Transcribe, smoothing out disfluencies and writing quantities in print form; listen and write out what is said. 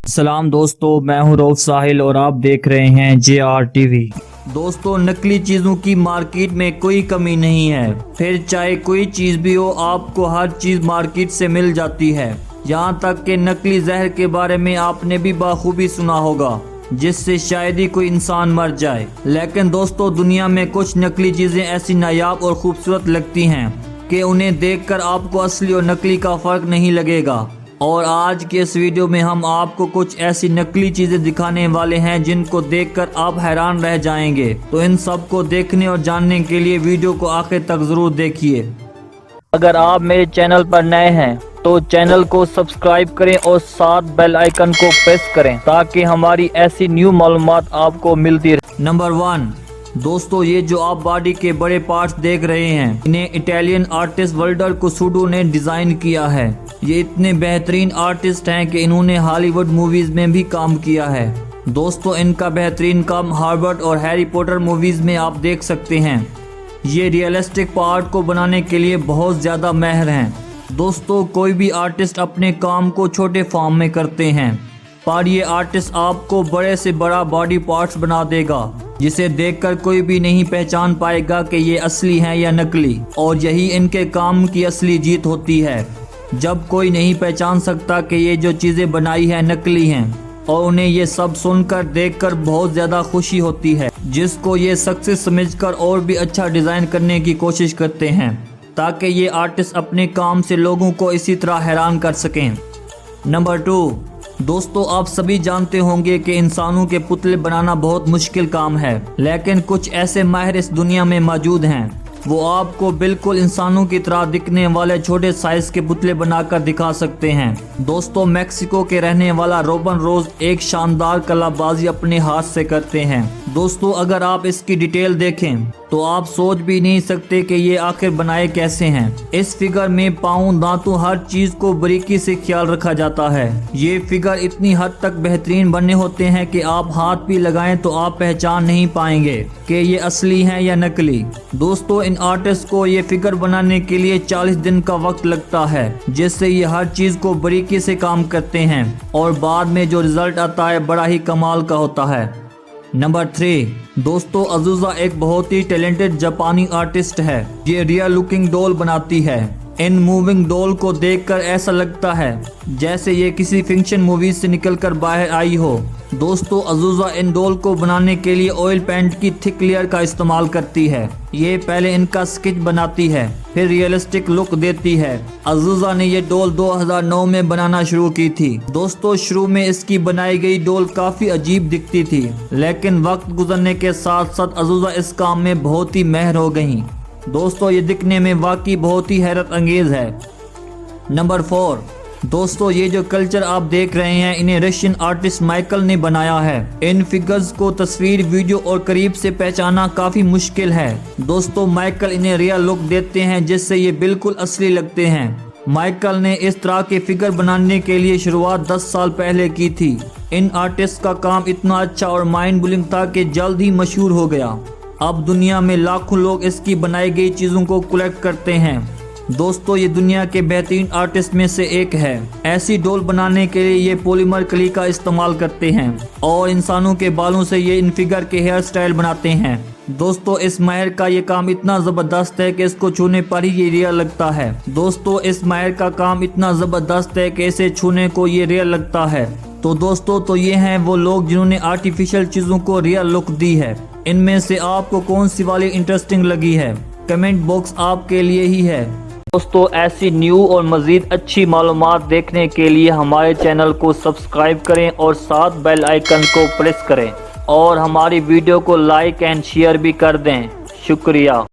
सलाम दोस्तों, मैं हूं रऊफ साहिल और आप देख रहे हैं JR TV। दोस्तों, नकली चीज़ों की मार्केट में कोई कमी नहीं है। फिर चाहे कोई चीज़ भी हो, आपको हर चीज़ मार्केट से मिल जाती है। यहाँ तक कि नकली जहर के बारे में आपने भी बाखूबी सुना होगा, जिससे शायद ही कोई इंसान मर जाए। लेकिन दोस्तों, दुनिया में कुछ नकली चीज़ें ऐसी नायाब और खूबसूरत लगती हैं कि उन्हें देखकर आपको असली और नकली का फ़र्क नहीं लगेगा। और आज के इस वीडियो में हम आपको कुछ ऐसी नकली चीज़ें दिखाने वाले हैं जिनको देखकर आप हैरान रह जाएंगे। तो इन सब को देखने और जानने के लिए वीडियो को आखिर तक ज़रूर देखिए। अगर आप मेरे चैनल पर नए हैं तो चैनल को सब्सक्राइब करें और साथ बेल आइकन को प्रेस करें ताकि हमारी ऐसी न्यू मालूमात आपको मिलती रहे। नंबर 1, दोस्तों, ये जो आप बॉडी के बड़े पार्ट्स देख रहे हैं, इन्हें इटालियन आर्टिस्ट वल्टर कुसुडो ने डिज़ाइन किया है। ये इतने बेहतरीन आर्टिस्ट हैं कि इन्होंने हॉलीवुड मूवीज़ में भी काम किया है। दोस्तों, इनका बेहतरीन काम हार्वर्ड और हैरी पॉटर मूवीज़ में आप देख सकते हैं। ये रियलिस्टिक पार्ट को बनाने के लिए बहुत ज़्यादा माहिर हैं। दोस्तों, कोई भी आर्टिस्ट अपने काम को छोटे फॉर्म में करते हैं, पर ये आर्टिस्ट आपको बड़े से बड़ा बॉडी पार्ट्स बना देगा, जिसे देखकर कोई भी नहीं पहचान पाएगा कि ये असली हैं या नकली। और यही इनके काम की असली जीत होती है, जब कोई नहीं पहचान सकता कि ये जो चीज़ें बनाई हैं नकली हैं। और उन्हें ये सब सुनकर देखकर बहुत ज़्यादा खुशी होती है, जिसको ये सक्सेस समझकर और भी अच्छा डिज़ाइन करने की कोशिश करते हैं, ताकि ये आर्टिस्ट अपने काम से लोगों को इसी तरह हैरान कर सकें। नंबर 2, दोस्तों, आप सभी जानते होंगे कि इंसानों के पुतले बनाना बहुत मुश्किल काम है, लेकिन कुछ ऐसे माहिर इस दुनिया में मौजूद हैं। वो आपको बिल्कुल इंसानों की तरह दिखने वाले छोटे साइज के पुतले बनाकर दिखा सकते हैं। दोस्तों, मैक्सिको के रहने वाला रोबन रोज एक शानदार कलाबाजी अपने हाथ से करते हैं। दोस्तों, अगर आप इसकी डिटेल देखें तो आप सोच भी नहीं सकते कि ये आखिर बनाए कैसे हैं। इस फिगर में पाँव, दांतों, हर चीज को बारीकी से ख्याल रखा जाता है। ये फिगर इतनी हद तक बेहतरीन बने होते हैं कि आप हाथ भी लगाएं तो आप पहचान नहीं पाएंगे कि ये असली हैं या नकली। दोस्तों, इन आर्टिस्ट को ये फिगर बनाने के लिए 40 दिन का वक्त लगता है, जिससे ये हर चीज को बारीकी से काम करते हैं और बाद में जो रिजल्ट आता है बड़ा ही कमाल का होता है। नंबर 3, दोस्तों, अज़ूज़ा एक बहुत ही टैलेंटेड जापानी आर्टिस्ट है। ये रियल लुकिंग डॉल बनाती है। इन मूविंग डॉल को देखकर ऐसा लगता है जैसे ये किसी फिक्शन मूवी से निकलकर बाहर आई हो। दोस्तों, अज़ूज़ा इन डॉल को बनाने के लिए ऑयल पेंट की थिक लेयर का इस्तेमाल करती है। ये पहले इनका स्केच बनाती है, फिर रियलिस्टिक लुक देती है। अज़ूज़ा ने ये डॉल 2009 में बनाना शुरू की थी। दोस्तों, शुरू में इसकी बनाई गई डॉल काफ़ी अजीब दिखती थी, लेकिन वक्त गुजरने के साथ साथ अज़ूज़ा इस काम में बहुत ही माहिर हो गई। दोस्तों, ये दिखने में वाकई बहुत ही हैरत अंगेज है। नंबर 4, दोस्तों, ये जो कल्चर आप देख रहे हैं, इन्हें रशियन आर्टिस्ट माइकल ने बनाया है। इन फिगर्स को तस्वीर, वीडियो और करीब से पहचाना काफ़ी मुश्किल है। दोस्तों, माइकल इन्हें रियल लुक देते हैं, जिससे ये बिल्कुल असली लगते हैं। माइकल ने इस तरह के फिगर बनाने के लिए शुरुआत 10 साल पहले की थी। इन आर्टिस्ट का काम इतना अच्छा और माइंड ब्लोइंग था कि जल्द ही मशहूर हो गया। अब दुनिया में लाखों लोग इसकी बनाई गई चीज़ों को कलेक्ट करते हैं। दोस्तों, ये दुनिया के बेहतरीन आर्टिस्ट में से एक है। ऐसी डॉल बनाने के लिए ये पॉलीमर कली का इस्तेमाल करते हैं और इंसानों के बालों से ये इन फिगर के हेयर स्टाइल बनाते हैं। दोस्तों, इस माहिर का ये काम इतना ज़बरदस्त है कि इसको छूने पर ही ये रियल लगता है। दोस्तों, इस माहिर का काम इतना ज़बरदस्त है कि इसे छूने को ये रियल लगता है। तो दोस्तों, तो ये हैं वो लोग जिन्होंने आर्टिफिशियल चीज़ों को रियल लुक दी है। इनमें से आपको कौन सी वाली इंटरेस्टिंग लगी है? कमेंट बॉक्स आपके लिए ही है। दोस्तों, ऐसी न्यू और मज़ीद अच्छी मालूमात देखने के लिए हमारे चैनल को सब्सक्राइब करें और साथ बेल आइकन को प्रेस करें और हमारी वीडियो को लाइक एंड शेयर भी कर दें। शुक्रिया।